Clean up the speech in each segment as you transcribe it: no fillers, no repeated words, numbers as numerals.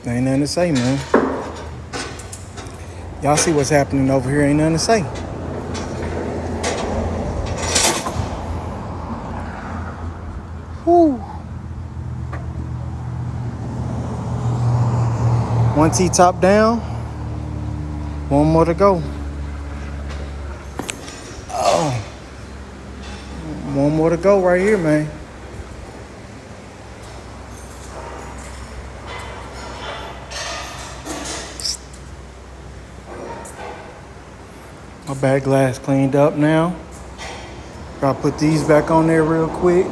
Ain't nothing to say, man. Y'all see what's happening over here. Ain't nothing to say. Whew. One T-top down. One more to go. Oh. One more to go right here, man. My back glass cleaned up now. Gotta put these back on there real quick.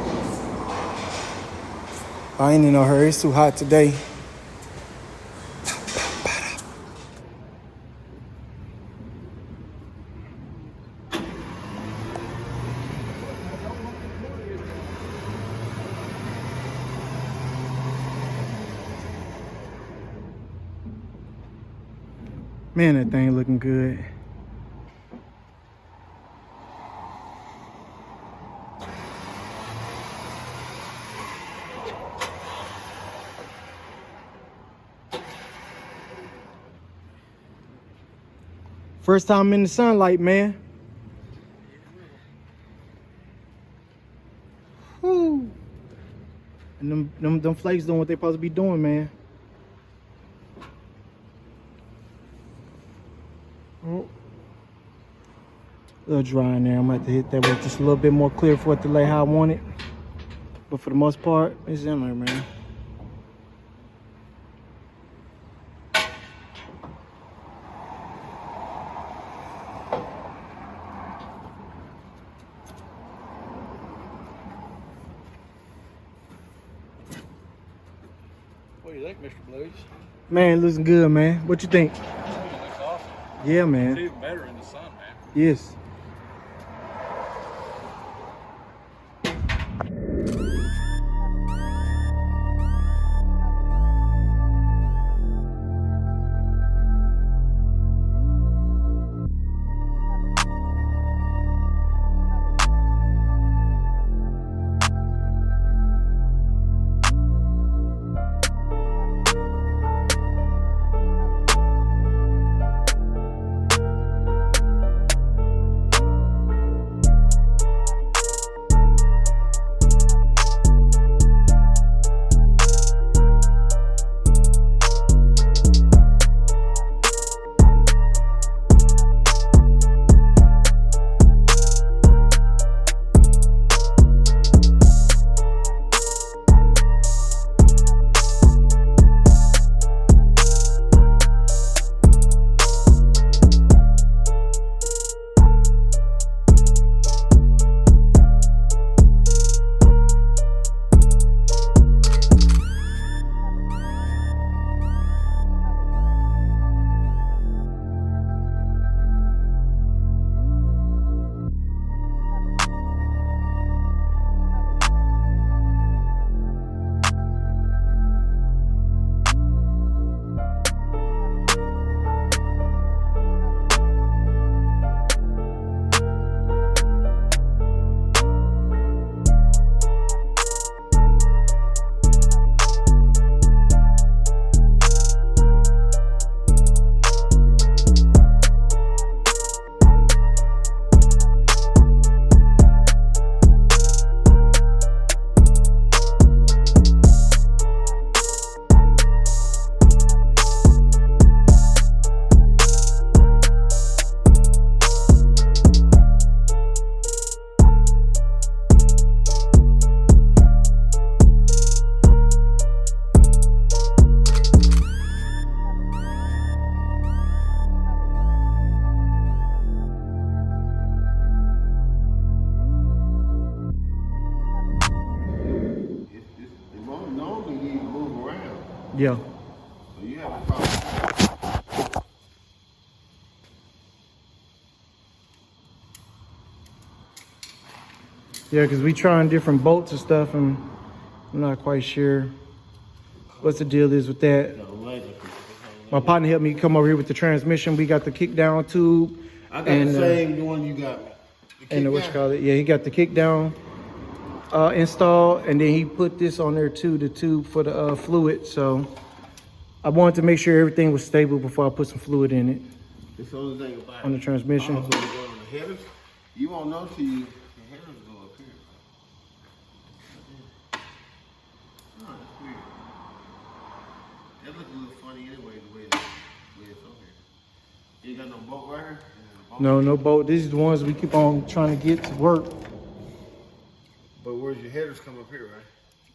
I ain't in no hurry. It's too hot today. Man, that thing looking good. First time in the sunlight, man. Whew. And them flakes doing what they supposed to be doing, man. Oh. A little dry in there. I'm gonna have to hit that with just a little bit more clear for it to lay how I want it. But for the most part, it's in there, man. What do you think, Mr. Blues? Man, looking good, man. What you think? It looks awesome. Yeah, man. It's even better in the sun, man. Yes. Yeah. So you have a problem. Yeah, because we trying different bolts and stuff, and I'm not quite sure what the deal is with that. My partner helped me come over here with the transmission. We got the kick down tube. I got the same one you got. And what you call it? Yeah, he got the kick down installed, and then he put this on there too, the tube for the fluid. So I wanted to make sure everything was stable before I put some fluid in it It's the only thing about on the transmission. Also, you go on the headers, you won't know till the headers go up here. Oh, that's weird. That looks a little funny anyway, the way it's on here. You ain't got no bolt right here? No bolt. These are the ones we keep on trying to get to work. But where's your headers come up here, right?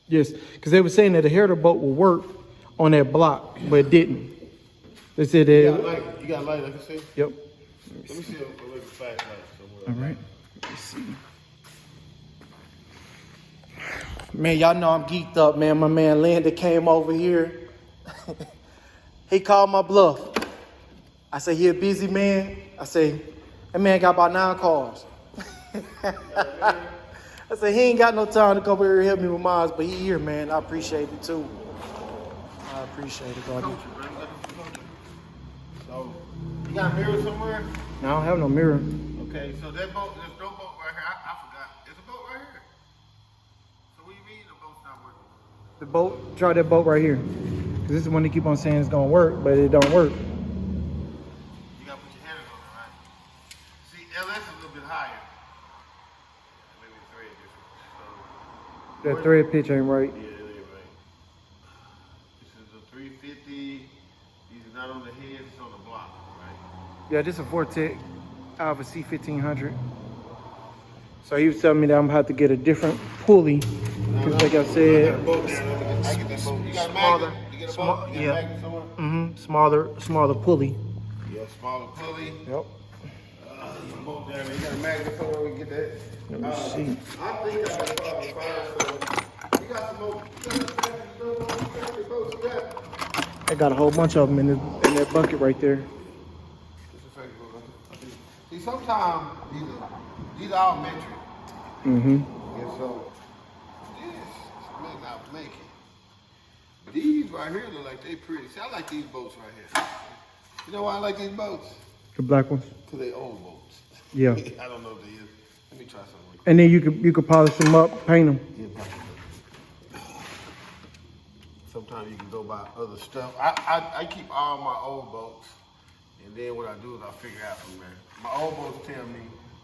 Yes, because they were saying that the header bolt will work on that block, but it didn't. They said that. You got light, I can see? Yep. Let me see a flashlight somewhere. All right. Let me see. Man, y'all know I'm geeked up, man. My man Linda came over here. He called my bluff. I say, he a busy man. I say, that man got about 9 cars. I said, he ain't got no time to come over here and help me with mine, but he here, man. I appreciate it, too. I appreciate it, buddy. So, you got a mirror somewhere? No, I don't have no mirror. Okay, so that boat, there's no boat right here. I forgot. There's a boat right here. So what do you mean the boat's not working? The boat, try that boat right here. Because this is one they keep on saying it's going to work, but it don't work. You got to put your headers on it, right? See, LS is a little bit higher. Maybe the thread different. So, That thread pitch ain't right. yeah, it ain't right. This is a 350. These are not on the head, it's on the block, right? Yeah, this is a Vortec out of a C1500. So he was telling me that I'm going to have to get a different pulley. Because like I said, I get that boat. You got a magnet? You get a boat? You got a magnet somewhere? smaller pulley. Yeah, smaller pulley. Yep. Boat down there. You got a magnet somewhere we can get that? Let me see. I think I can probably find some. You got some more. I got a whole bunch of them in that bucket right there. See, sometimes these are all metric. Mm-hmm. And so, this may not make it. These right here look like they pretty. See, I like these boats right here. You know why I like these boats? The black ones. Because they old boats. Yeah. I don't know if they is. Let me try something. And then you could polish them up, paint them. Sometimes you can go buy other stuff. I keep all my old boats, and then what I do is I figure out from there. My old boats tell me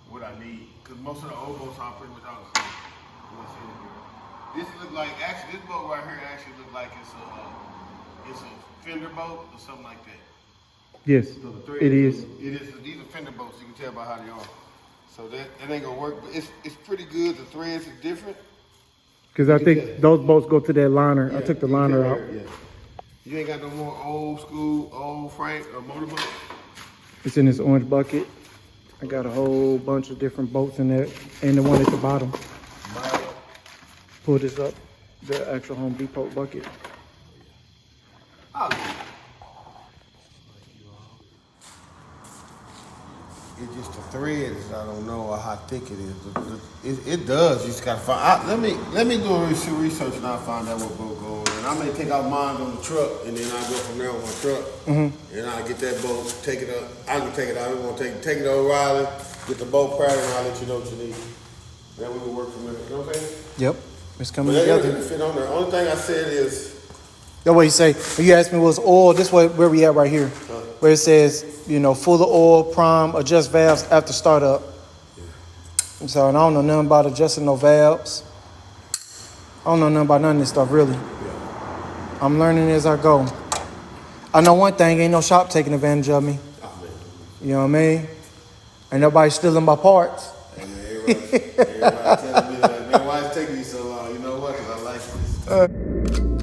what I need, because most of the old boats are pretty much all the same. This look like, actually, this boat right here actually look like it's a fender boat or something like that. Yes, So the thread it is. It is. These are fender boats. You can tell by how they are. So that ain't gonna work, but it's pretty good. The threads is different. Because I think those boats go to that liner. I took the liner out. Yeah. You ain't got no more old school, old Frank or motorboat? It's in this orange bucket. I got a whole bunch of different boats in there, and the one at the bottom. Pull this up, the actual Home Depot bucket. It's just the threads. I don't know how thick it is. It does. You just gotta find. Let me do a research and I'll find out what boat goes. And I may take out mine on the truck, and then I'll go from there on my truck. Mm-hmm. And I'll get that boat, take it up. I can take it out. I'm gonna take it to O'Reilly, get the boat pattern, and I'll let you know what you need. Then we can work from there. You know what I'm saying? Yep, it's coming But together. that fit on there. Only thing I said is. That way you say, when you asked me was oil, this way where we at right here. Where it says, full of oil, prime, adjust valves after startup. Yeah. So, and I don't know nothing about adjusting no valves. I don't know nothing about none of this stuff, really. Yeah. I'm learning as I go. I know one thing, ain't no shop taking advantage of me. You know what I mean? Ain't nobody stealing my parts. Hey, man, everybody telling me that, man, why it's taking you so long? You know what? Because I like this.